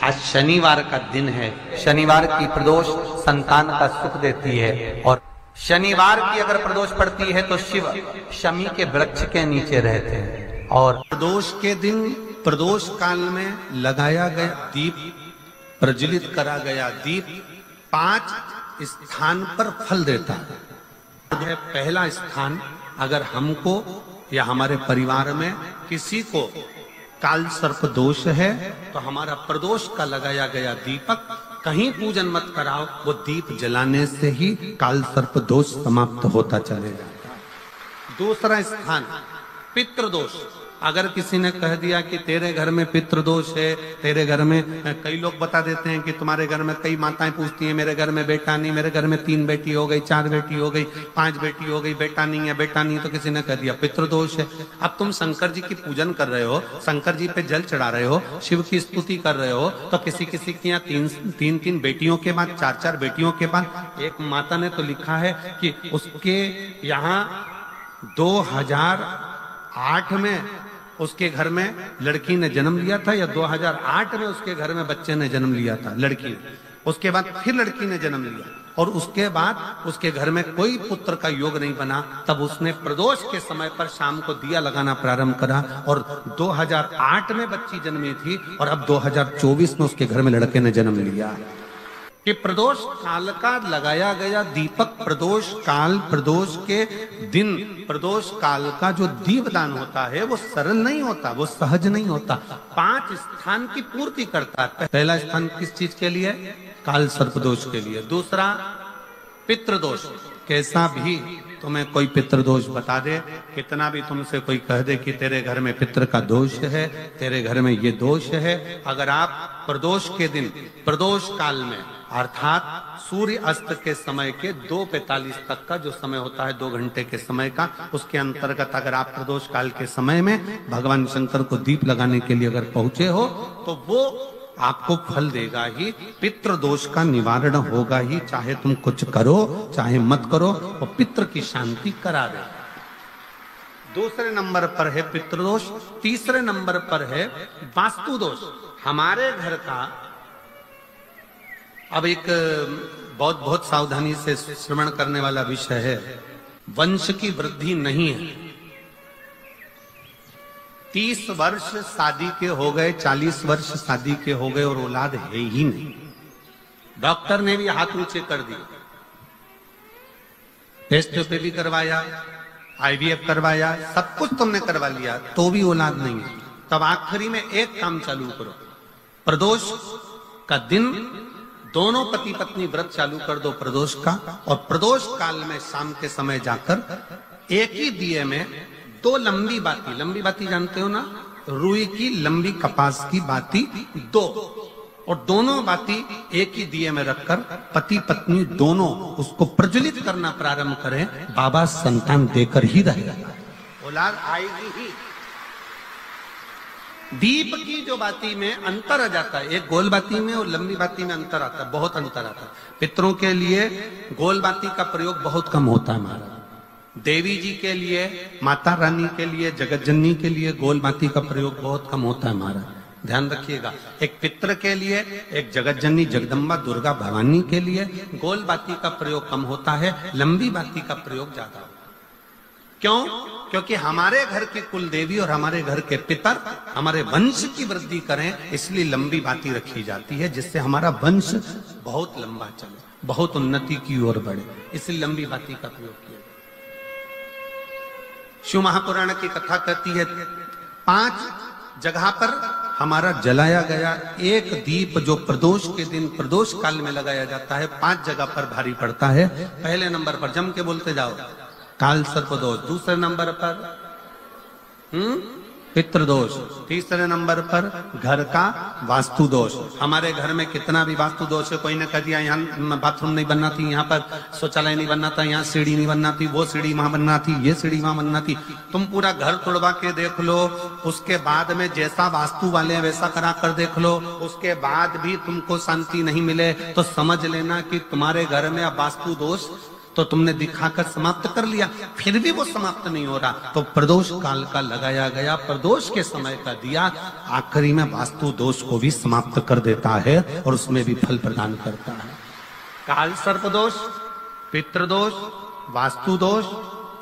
आज शनिवार का दिन है। शनिवार की प्रदोष संतान का सुख देती है और शनिवार की अगर प्रदोष पड़ती है तो शिव शमी के वृक्ष के नीचे रहते हैं। और प्रदोष के दिन प्रदोष काल में लगाया गया दीप, प्रज्वलित करा गया दीप 5 स्थान पर फल देता है। पहला स्थान, अगर हमको या हमारे परिवार में किसी को काल सर्प दोष है तो हमारा प्रदोष का लगाया गया दीपक कहीं पूजन मत कराओ, वो दीप जलाने से ही काल सर्प दोष समाप्त होता चले जाता है। दूसरा स्थान पितृदोष। अगर किसी ने कह दिया कि तेरे घर में पितृदोष है, तेरे घर में, कई लोग बता देते हैं कि तुम्हारे घर में, कई माताएं पूछती हैं मेरे घर में बेटा नहीं, मेरे घर में 3 बेटी हो गई, 4 बेटी हो गई, 5 बेटी हो गई, बेटा नहीं है, बेटा नहीं, तो किसी ने कह दिया पितृदोष है। अब तुम शंकर जी की पूजन कर रहे हो, शंकर जी पे जल चढ़ा रहे हो, शिव की स्तुति कर रहे हो, तो किसी किसी की यहाँ 3 बेटियों के बाद, 4 बेटियों के बाद, एक माता ने तो लिखा है कि उसके यहाँ 2008 में उसके घर में लड़की ने जन्म लिया था, या 2008 में उसके घर में बच्चे ने जन्म लिया था, लड़की ने। उसके बाद फिर लड़की ने जन्म लिया और उसके बाद उसके घर में कोई पुत्र का योग नहीं बना। तब उसने प्रदोष के समय पर शाम को दिया लगाना प्रारंभ करा और 2008 में बच्ची जन्मी थी और अब 2024 में उसके घर में लड़के ने जन्म लिया। कि प्रदोष काल का लगाया गया दीपक, प्रदोष काल, प्रदोष के दिन, प्रदोष काल का जो दीपदान होता है वो सरल नहीं होता, वो सहज नहीं होता। 5 स्थान की पूर्ति करता है। पहला स्थान किस चीज के लिए? काल सर्पदोष के लिए। दूसरा पितृदोष। कैसा भी तुम्हें कोई पितृदोष बता दे, कितना भी तुमसे कोई कह दे कि तेरे घर में पितृ का दोष है, तेरे घर में ये दोष है, अगर आप प्रदोष के दिन, प्रदोष काल में, अर्थात सूर्य अस्त के समय के 2:45 तक का जो समय होता है, 2 घंटे के समय का, उसके अंतर्गत अगर आप प्रदोष काल के समय में भगवान शंकर को दीप लगाने के लिए अगर पहुंचे हो तो वो आपको फल देगा ही, पितृ दोष का निवारण होगा ही। चाहे तुम कुछ करो चाहे मत करो, वो पितृ की शांति करा दे। दूसरे नंबर पर है पितृदोष। तीसरे नंबर पर है वास्तु दोष। हमारे घर का, अब एक बहुत सावधानी से श्रवण करने वाला विषय है, वंश की वृद्धि नहीं है। 30 वर्ष शादी के हो गए, 40 वर्ष शादी के हो गए और औलाद है ही नहीं। डॉक्टर ने भी हाथ ऊंचे कर दिए, टेस्ट पे भी करवाया, IVF करवाया, सब कुछ तुमने करवा लिया, तो भी औलाद नहीं है। तब आखिरी में एक काम चालू करो, प्रदोष का दिन दोनों पति पत्नी व्रत चालू कर दो प्रदोष का, और प्रदोष काल में शाम के समय जाकर एक ही दिए में 2 लंबी बाती जानते हो ना, रुई की लंबी कपास की बाती 2, और दोनों बाती एक ही दिए में रखकर पति पत्नी दोनों उसको प्रज्वलित करना प्रारंभ करें। बाबा संतान देकर ही रहेगा, औलाद आएगी ही। दीप की जो बाती में अंतर आ जाता है, एक गोल बाती में और लंबी बाती में अंतर आता है, बहुत अंतर आता है। पितरों के लिए गोल बाती का प्रयोग बहुत कम होता है हमारा। देवी जी के लिए, माता रानी के लिए, जगत जननी के लिए गोल बाती का प्रयोग बहुत कम होता है हमारा, ध्यान रखिएगा। एक पितृ के लिए, एक जगत जननी जगदम्बा दुर्गा भवानी के लिए गोल बाती का प्रयोग कम होता है, लंबी बाती का प्रयोग ज्यादा होता है। क्यों? क्योंकि हमारे घर की कुल देवी और हमारे घर के पितर हमारे वंश की वृद्धि करें, इसलिए लंबी बाती रखी जाती है, जिससे हमारा वंश बहुत लंबा चले, बहुत उन्नति की ओर बढ़े, इसलिए लंबी बाती का प्रयोग किया। शिव महापुराण की कथा कहती है 5 जगह पर हमारा जलाया गया एक दीप जो प्रदोष के दिन प्रदोष काल में लगाया जाता है, 5 जगह पर भारी पड़ता है। पहले नंबर पर जम के बोलते जाओ, काल सर्पदोष। दूसरे नंबर पर पितृदोष। तीसरे नंबर पर घर का वास्तु दोष। हमारे घर में कितना भी वास्तु दोष है, कोई ने कह दिया यहाँ बाथरूम नहीं बनना थी, यहाँ पर शौचालय नहीं बनना था, यहाँ सीढ़ी नहीं बनना थी, वो सीढ़ी वहां बनना थी, ये सीढ़ी वहां बनना थी। तुम पूरा घर तोड़वा के देख लो, उसके बाद में जैसा वास्तु वाले वैसा करा कर देख लो, उसके बाद भी तुमको शांति नहीं मिले तो समझ लेना कि तुम्हारे घर में अब वास्तु दोष तो तुमने दिखाकर समाप्त कर लिया, फिर भी वो समाप्त नहीं हो रहा, तो प्रदोष काल का लगाया गया प्रदोष के समय का दिया आखिरी में वास्तु दोष को भी समाप्त कर देता है और उसमें भी फल प्रदान करता है। काल सर्प दोष, पितृदोष, वास्तु दोष,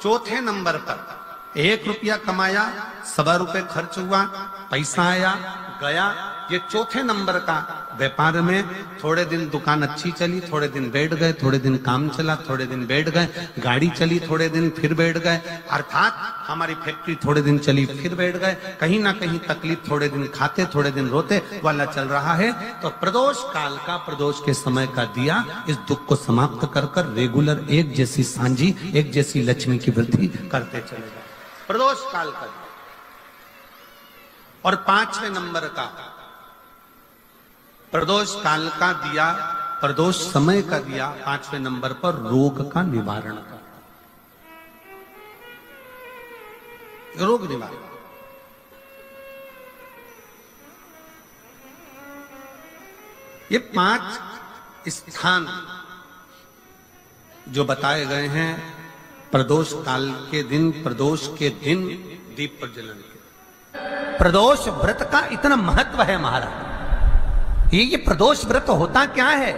चौथे नंबर पर 1 रुपया कमाया, 1.25 रुपये खर्च हुआ, पैसा आया गया, ये चौथे नंबर का। व्यापार में थोड़े दिन दुकान अच्छी चली, थोड़े दिन बैठ गए, थोड़े दिन काम चला, थोड़े दिन बैठ गए, गाड़ी चली थोड़े दिन फिर बैठ गए, अर्थात हमारी फैक्ट्री थोड़े दिन चली फिर बैठ गए, कहीं ना कहीं तकलीफ, थोड़े दिन खाते थोड़े दिन रोते वाला चल रहा है। तो प्रदोष काल का, प्रदोष के समय का दिया इस दुख को समाप्त कर कर रेगुलर एक जैसी सांझी, एक जैसी लक्ष्मी की वृद्धि करते चले गए, प्रदोष काल का। और 5वें नंबर का प्रदोष काल का दिया, प्रदोष समय का दिया 5वें नंबर पर रोग का निवारण का, रोग निवारण। ये 5 स्थान जो बताए गए हैं प्रदोष काल के दिन, प्रदोष के दिन दीप प्रज्वलन के। प्रदोष व्रत का इतना महत्व है महाराज। ये प्रदोष व्रत होता क्या है?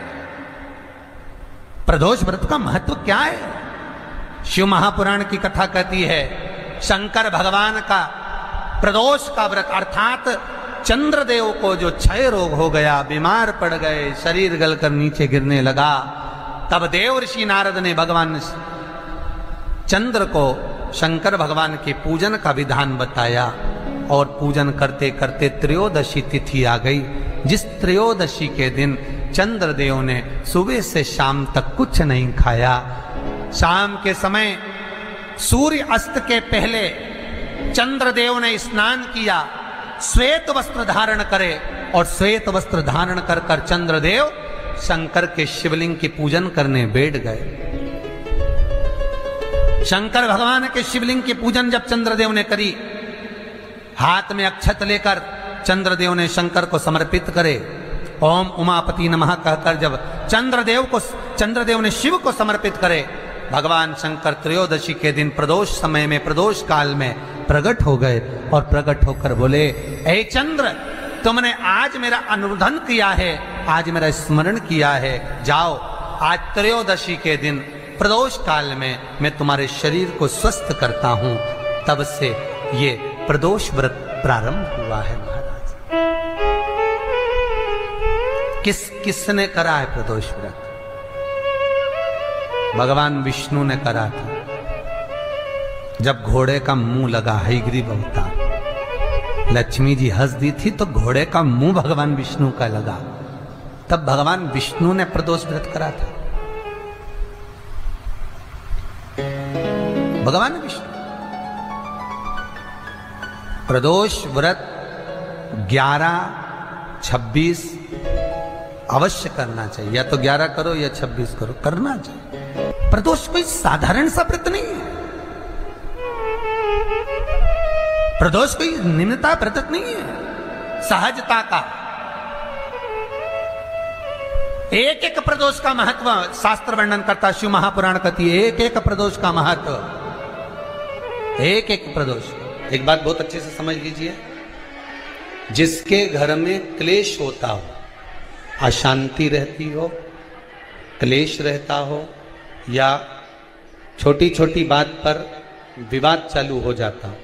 प्रदोष व्रत का महत्व क्या है? शिव महापुराण की कथा कहती है शंकर भगवान का प्रदोष का व्रत, अर्थात चंद्रदेव को जो क्षय रोग हो गया, बीमार पड़ गए, शरीर गलकर नीचे गिरने लगा, तब देव ऋषि नारद ने भगवान चंद्र को शंकर भगवान के पूजन का विधान बताया और पूजन करते करते त्रयोदशी तिथि आ गई, जिस त्रयोदशी के दिन चंद्रदेव ने सुबह से शाम तक कुछ नहीं खाया। शाम के समय सूर्य अस्त के पहले चंद्रदेव ने स्नान किया, श्वेत वस्त्र धारण करे और श्वेत वस्त्र धारण कर कर चंद्रदेव शंकर के शिवलिंग की पूजन करने बैठ गए। शंकर भगवान के शिवलिंग की पूजन जब चंद्रदेव ने करी, हाथ में अक्षत लेकर चंद्रदेव ने शंकर को समर्पित करे, ओम उमापति नमः कहकर जब चंद्रदेव ने शिव को समर्पित करे, भगवान शंकर त्रयोदशी के दिन प्रदोष समय में, प्रदोष काल में प्रकट हो गए और प्रकट होकर बोले, ऐ चंद्र, तुमने आज मेरा अनुरोधन किया है, आज मेरा स्मरण किया है, जाओ आज त्रयोदशी के दिन प्रदोष काल में मैं तुम्हारे शरीर को स्वस्थ करता हूं। तब से ये प्रदोष व्रत प्रारंभ हुआ है महाराज। किसने करा है प्रदोष व्रत? भगवान विष्णु ने करा था। जब घोड़े का मुंह लगा, हयग्रीव अवतार, लक्ष्मी जी हंस दी थी तो घोड़े का मुंह भगवान विष्णु का लगा, तब भगवान विष्णु ने प्रदोष व्रत करा था। भगवान विष्णु प्रदोष व्रत 11, 26 अवश्य करना चाहिए, या तो 11 करो या 26 करो, करना चाहिए। प्रदोष कोई साधारण सा व्रत नहीं है, प्रदोष कोई निम्नता व्रत नहीं है, सहजता का। एक एक प्रदोष का महत्व शास्त्र वर्णन करता, शिव महापुराण कहती है एक एक प्रदोष का महत्व, एक एक प्रदोष। एक बात बहुत अच्छे से समझ लीजिए, जिसके घर में क्लेश होता हो, अशांति रहती हो, क्लेश रहता हो, या छोटी छोटी बात पर विवाद चालू हो जाता हो,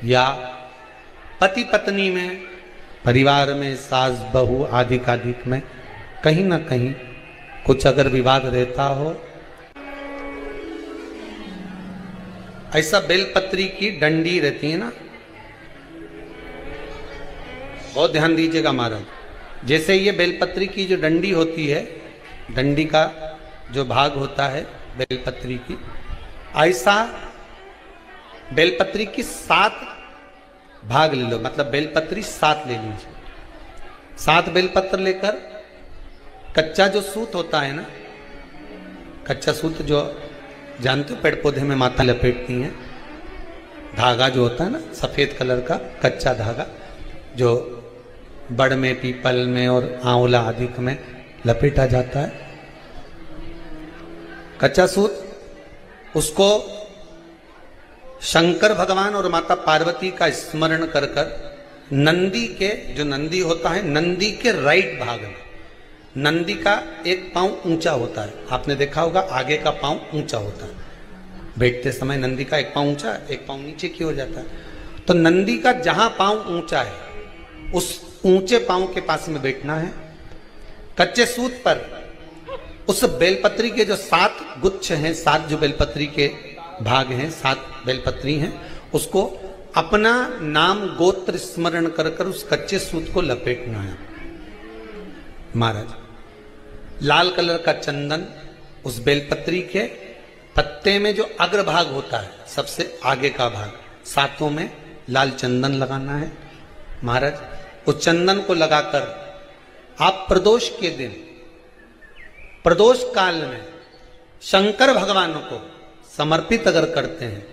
या पति पत्नी में, परिवार में, सास बहू आदि में कहीं ना कहीं कुछ अगर विवाद रहता हो, ऐसा बेलपत्री की डंडी रहती है ना, बहुत ध्यान दीजिएगा महाराज। जैसे ये बेलपत्री की जो डंडी होती है, डंडी का जो भाग होता है बेलपत्री की, ऐसा बेलपत्री की 7 भाग ले लो, मतलब बेलपत्री 7 ले लीजिए। 7 बेलपत्र लेकर कच्चा जो सूत होता है ना, कच्चा सूत जो जानते हो पेड़ पौधे में माता लपेटती हैं, धागा जो होता है ना सफेद कलर का कच्चा धागा, जो बड़ में, पीपल में और आंवला आदि में लपेटा जाता है, कच्चा सूत उसको शंकर भगवान और माता पार्वती का स्मरण कर कर नंदी के, जो नंदी होता है, नंदी के राइट भाग में, नंदी का एक पांव ऊंचा होता है, आपने देखा होगा आगे का पांव ऊंचा होता है, बैठते समय नंदी का एक पांव ऊंचा, एक पांव नीचे की हो जाता है। तो नंदी का जहां पांव ऊंचा है उस ऊंचे पांव के पास में बैठना है। कच्चे सूत पर उस बेलपत्री के जो 7 गुच्छ हैं, 7 जो बेलपत्री के भाग हैं, 7 बेलपत्री हैं, उसको अपना नाम गोत्र स्मरण कर कर उस कच्चे सूत को लपेटना है। महाराज लाल कलर का चंदन उस बेलपत्री के पत्ते में जो अग्रभाग होता है, सबसे आगे का भाग, 7 में लाल चंदन लगाना है। महाराज उस चंदन को लगाकर आप प्रदोष के दिन, प्रदोष काल में शंकर भगवान को समर्पित अगर करते हैं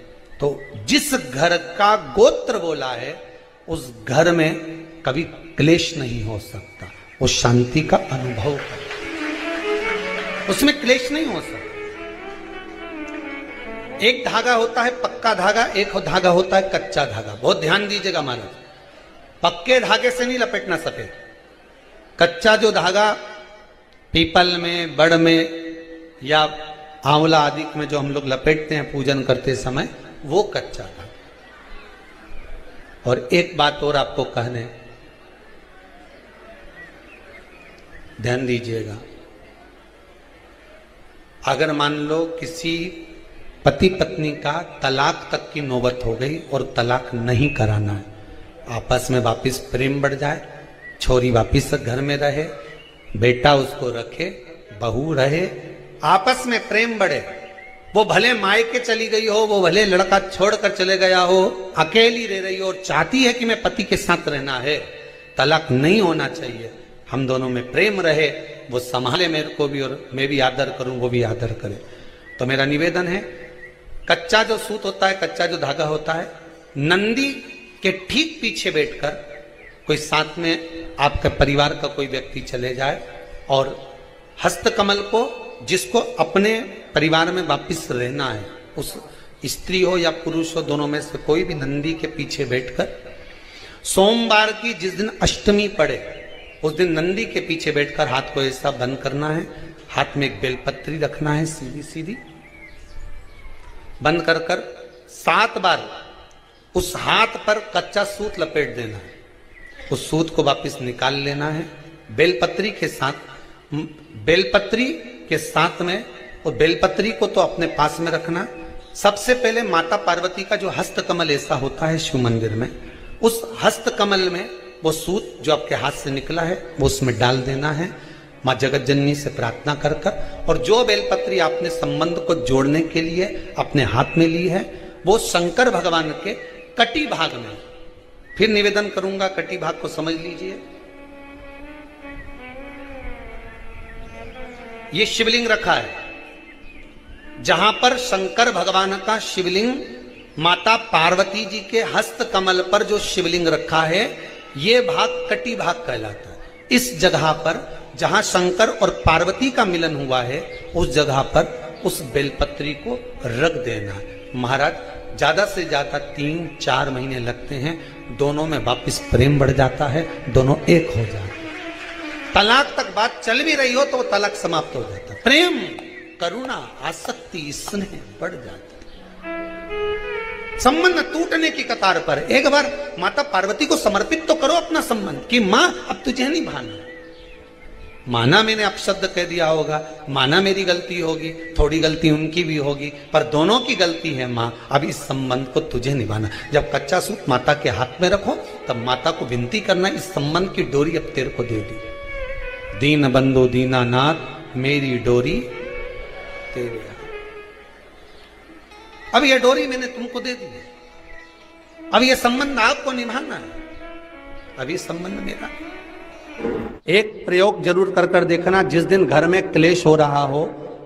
तो जिस घर का गोत्र बोला है उस घर में कभी क्लेश नहीं हो सकता, वो शांति का अनुभव कर, उसमें क्लेश नहीं हो सकता। एक धागा होता है पक्का धागा, एक धागा होता है कच्चा धागा। बहुत ध्यान दीजिएगा महाराज, पक्के धागे से नहीं लपेटना सफेद, कच्चा जो धागा पीपल में, बड़ में या आंवला आदि में जो हम लोग लपेटते हैं पूजन करते समय, वो कच्चा धागा। और एक बात और आपको कहने, ध्यान दीजिएगा, अगर मान लो किसी पति पत्नी का तलाक तक की नौबत हो गई और तलाक नहीं कराना है, आपस में वापिस प्रेम बढ़ जाए, छोरी वापिस घर में रहे, बेटा उसको रखे, बहू रहे, आपस में प्रेम बढ़े, वो भले मायके चली गई हो, वो भले लड़का छोड़कर चले गया हो, अकेली रह रही हो और चाहती है कि मैं पति के साथ रहना है, तलाक नहीं होना चाहिए, हम दोनों में प्रेम रहे, वो संभाले मेरे को भी और मैं भी आदर करूं, वो भी आदर करे। तो मेरा निवेदन है, कच्चा जो सूत होता है, कच्चा जो धागा होता है, नंदी के ठीक पीछे बैठकर कोई साथ में आपके परिवार का कोई व्यक्ति चले जाए और हस्तकमल को, जिसको अपने परिवार में वापिस रहना है, उस स्त्री हो या पुरुष हो, दोनों में से कोई भी नंदी के पीछे बैठकर सोमवार की जिस दिन अष्टमी पड़े उस दिन नंदी के पीछे बैठकर हाथ को ऐसा बंद करना है, हाथ में एक बेलपत्री रखना है, सीधी सीधी बंद कर कर 7 बार उस हाथ पर कच्चा सूत लपेट देना है, उस सूत को वापस निकाल लेना है, बेलपत्री के साथ, बेलपत्री के साथ में, और बेलपत्री को तो अपने पास में रखना। सबसे पहले माता पार्वती का जो हस्तकमल ऐसा होता है शिव मंदिर में, उस हस्तकमल में वो सूत जो आपके हाथ से निकला है वो उसमें डाल देना है, माँ जगत जननी से प्रार्थना कर कर, और जो बेलपत्री आपने संबंध को जोड़ने के लिए अपने हाथ में ली है वो शंकर भगवान के कटी भाग में, फिर निवेदन करूंगा कटी भाग को समझ लीजिए। ये शिवलिंग रखा है, जहां पर शंकर भगवान का शिवलिंग, माता पार्वती जी के हस्त कमल पर जो शिवलिंग रखा है, ये भाग कटी भाग कहलाता है। इस जगह पर जहां शंकर और पार्वती का मिलन हुआ है, उस जगह पर उस बेलपत्री को रख देना है। महाराज ज्यादा से ज्यादा 3-4 महीने लगते हैं, दोनों में वापिस प्रेम बढ़ जाता है, दोनों एक हो जाते हैं। तलाक तक बात चल भी रही हो तो वो तलाक समाप्त हो जाता है, प्रेम, करुणा, आसक्ति, स्नेह बढ़ जाता है। संबंध टूटने की कतार पर एक बार माता पार्वती को समर्पित तो करो अपना संबंध कि मां अब तुझे नहीं भाना। माना मैंने अपशब्द कह दिया होगा, माना मेरी गलती होगी, थोड़ी गलती उनकी भी होगी, पर दोनों की गलती है मां, अब इस संबंध को तुझे निभाना। जब कच्चा सूत माता के हाथ में रखो तब माता को विनती करना, इस संबंध की डोरी अब तेरे को दे दी, दीन बंधु दीनानाथ मेरी डोरी तेरे। अब ये डोरी मैंने तुमको दे दी, अब ये संबंध आपको निभाना है, अब ये संबंध मेरा। एक प्रयोग जरूर कर कर देखना, जिस दिन घर में क्लेश हो रहा हो,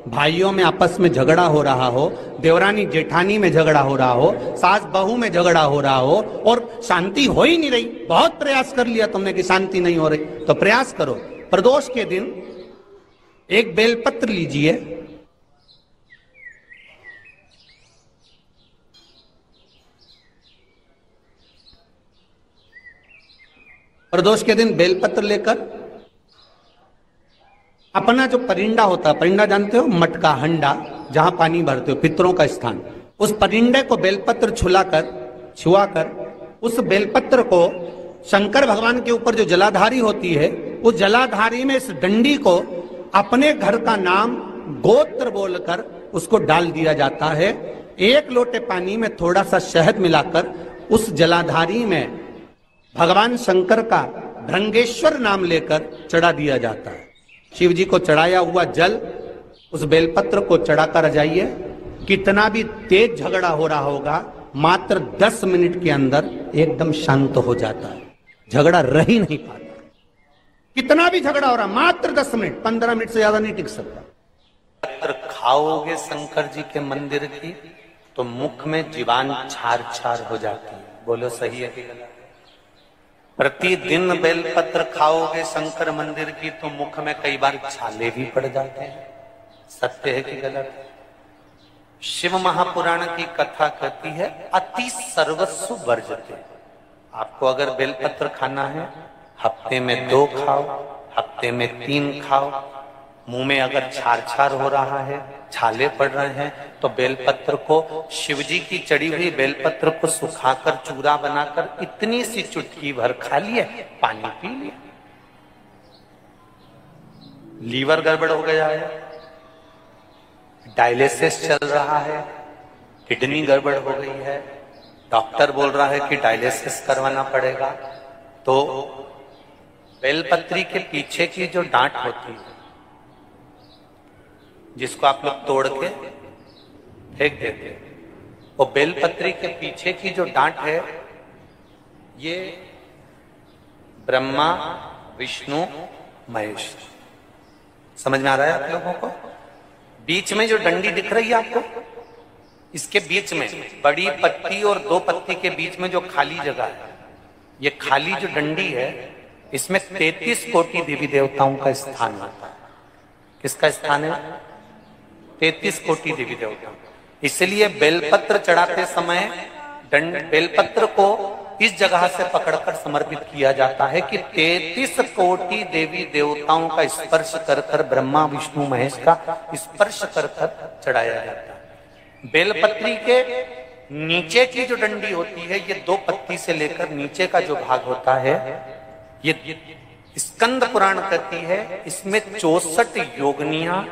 भाइयों में आपस में झगड़ा हो रहा हो, देवरानी जेठानी में झगड़ा हो रहा हो, सास बहू में झगड़ा हो रहा हो और शांति हो ही नहीं रही, बहुत प्रयास कर लिया तुमने कि शांति नहीं हो रही, तो प्रयास करो, प्रदोष के दिन एक बेलपत्र लीजिए, प्रदोष के दिन बेलपत्र लेकर अपना जो परिंडा होता है, परिंडा जानते हो, मटका, हंडा, जहां पानी भरते हो, पितरों का स्थान, उस परिंडे को बेलपत्र छुआकर उस बेलपत्र को शंकर भगवान के ऊपर जो जलाधारी होती है, उस जलाधारी में इस डंडी को अपने घर का नाम गोत्र बोलकर उसको डाल दिया जाता है। एक लोटे पानी में थोड़ा सा शहद मिलाकर उस जलाधारी में भगवान शंकर का भृंगेश्वर नाम लेकर चढ़ा दिया जाता है। शिव जी को चढ़ाया हुआ जल उस बेलपत्र को चढ़ाकर जाइए, कितना भी तेज झगड़ा हो रहा होगा, मात्र 10 मिनट के अंदर एकदम शांत हो जाता है, झगड़ा रह ही नहीं पाता। कितना भी झगड़ा हो रहा, मात्र 10 मिनट, 15 मिनट से ज्यादा नहीं टिक सकता। पत्र खाओगे शंकर जी के मंदिर की तो मुख में जीवान छार छार हो जाती है। बोलो सही है कि गलत? प्रतिदिन बेलपत्र खाओगे शंकर मंदिर की तो मुख में कई बार छाले भी पड़ जाते हैं। सत्य है कि गलत? शिव महापुराण की कथा कहती है अति सर्वस्व वर्जते। आपको अगर बेलपत्र खाना है, हफ्ते में 2 खाओ, हफ्ते में 3 खाओ। मुंह में अगर छार छार हो रहा है, छाले पड़ रहे हैं, तो बेलपत्र को, शिवजी की चढ़ी हुई बेलपत्र को सुखाकर चूरा बनाकर इतनी सी चुटकी भर खा लिए, पानी पी लिया। लीवर गड़बड़ हो गया है, डायलिसिस चल रहा है, किडनी गड़बड़ हो गई है, डॉक्टर बोल रहा है कि डायलिसिस करवाना पड़ेगा, तो बेलपत्री के पीछे की जो डांट होती है, जिसको आप लोग तोड़ के फेंक देते हैं, वो बेलपत्री के पीछे की जो डांट है, ये ब्रह्मा विष्णु महेश। समझ में आ रहा है आप लोगों को? बीच में जो डंडी दिख रही है आपको, इसके बीच में बड़ी पत्ती और 2 पत्ती के बीच में जो खाली जगह है, ये खाली जो डंडी है, इसमें 33 कोटि देवी देवताओं का स्थान होता है। किसका स्थान है? 33 कोटि देवी देवता। इसलिए बेलपत्र चढ़ाते समय बेलपत्र को इस जगह से पकड़कर समर्पित किया जाता है कि 33 कोटि देवी देवताओं का स्पर्श कर कर, ब्रह्मा विष्णु महेश का स्पर्श कर कर चढ़ाया जाता है। बेलपत्री के नीचे की जो डंडी होती है, ये 2 पत्ती से लेकर नीचे का जो भाग होता है, ये स्कंद पुराण कहती है, इसमें 64 योगनियां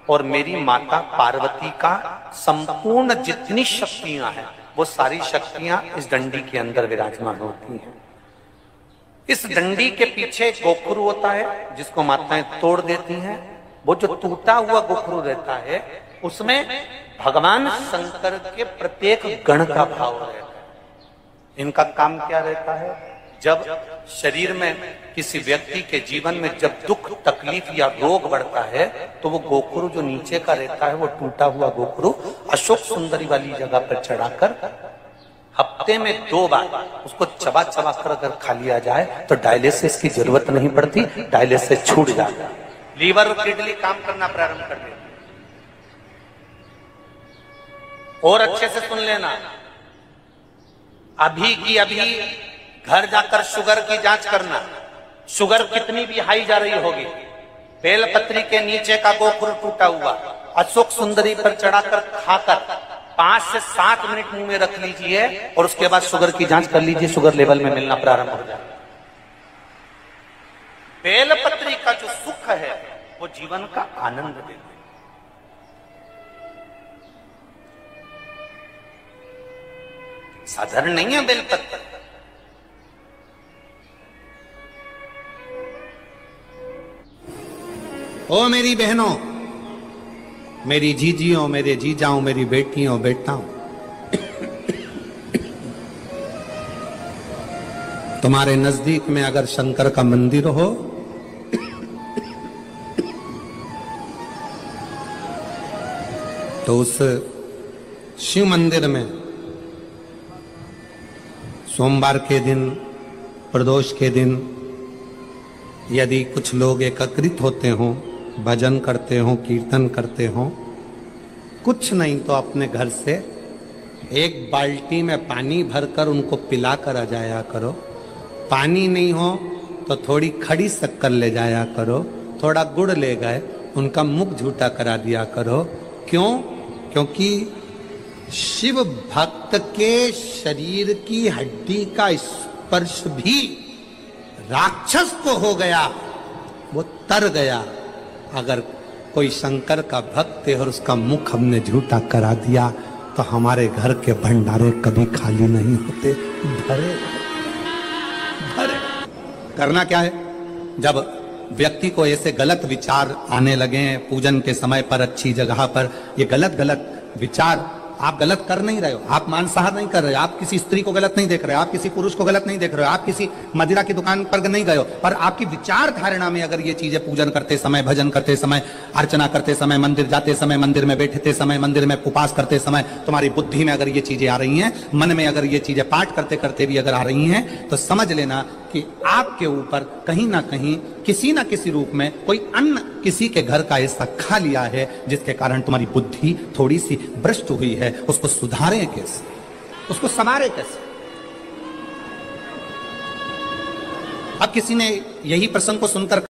और मेरी माता पार्वती का संपूर्ण जितनी शक्तियां हैं, वो सारी शक्तियां इस डंडी के अंदर विराजमान होती हैं। इस डंडी के पीछे गोखरू होता है, जिसको माताएं तोड़ देती हैं। वो जो टूटा हुआ गोखरू रहता है, उसमें भगवान शंकर के प्रत्येक गण का भाव रहता है। इनका काम क्या रहता है? जब शरीर में किसी व्यक्ति के जीवन में जब दुख, तकलीफ या रोग बढ़ता है, तो वो गोखरू जो नीचे का रहता है, वो टूटा हुआ गोखरू अशोक सुंदरी वाली जगह पर चढ़ाकर हफ्ते में 2 बार उसको चबा चबा कर अगर खा लिया जाए तो डायलिसिस की जरूरत नहीं पड़ती, डायलिसिस छूट जाता है, लीवर और किडनी काम करना प्रारंभ कर देती। और अच्छे से सुन लेना, अभी की अभी घर जाकर शुगर की जांच करना। शुगर कितनी भी हाई जा रही होगी, बेलपत्री के नीचे का गोखरू टूटा हुआ अशोक सुंदरी पर चढ़ाकर खाकर 5 से 7 मिनट मुंह में रख लीजिए और उसके बाद शुगर की जांच कर लीजिए, शुगर लेवल में मिलना प्रारंभ हो जाए। बेलपत्री का जो सुख है वो जीवन का आनंद देता है। साधारण नहीं है बेलपत्र। ओ मेरी बहनों, मेरी जीजियों, मेरे जीजाओं, मेरी बेटियों, बेटाओं, तुम्हारे नजदीक में अगर शंकर का मंदिर हो तो उस शिव मंदिर में सोमवार के दिन, प्रदोष के दिन यदि कुछ लोग एकत्रित होते हों, भजन करते हो, कीर्तन करते हो, कुछ नहीं तो अपने घर से 1 बाल्टी में पानी भरकर उनको पिला कर आ जाया करो। पानी नहीं हो तो थोड़ी खड़ी शक्कर ले जाया करो, थोड़ा गुड़ ले गए, उनका मुख झूठा करा दिया करो। क्यों? क्योंकि शिव भक्त के शरीर की हड्डी का स्पर्श भी राक्षस को हो गया, वो तर गया। अगर कोई शंकर का भक्त है और उसका मुख हमने झूठा करा दिया तो हमारे घर के भंडारे कभी खाली नहीं होते, भरे भरे। करना क्या है? जब व्यक्ति को ऐसे गलत विचार आने लगे पूजन के समय पर, अच्छी जगह पर, ये गलत गलत विचार, आप गलत कर नहीं रहे हो, आप मांसाहार नहीं कर रहे हो, आप किसी स्त्री को गलत नहीं देख रहे हो, आप किसी पुरुष को गलत नहीं देख रहे हो, आप किसी मदिरा की दुकान पर नहीं गए हो, पर आपकी विचार धारणा में अगर ये चीजें पूजन करते समय, भजन करते समय, अर्चना करते समय, मंदिर जाते समय, मंदिर में बैठते समय, मंदिर में उपवास करते समय तुम्हारी बुद्धि में अगर ये चीजें आ रही हैं, मन में अगर ये चीजें पाठ करते करते भी अगर आ रही हैं, तो समझ लेना कि आपके ऊपर कहीं ना कहीं किसी ना किसी रूप में कोई अन्न किसी के घर का ऐसा खा लिया है जिसके कारण तुम्हारी बुद्धि थोड़ी सी भ्रष्ट हुई है। उसको सुधारें कैसे, उसको संवारें कैसे? अब किसी ने यही प्रसंग को सुनकर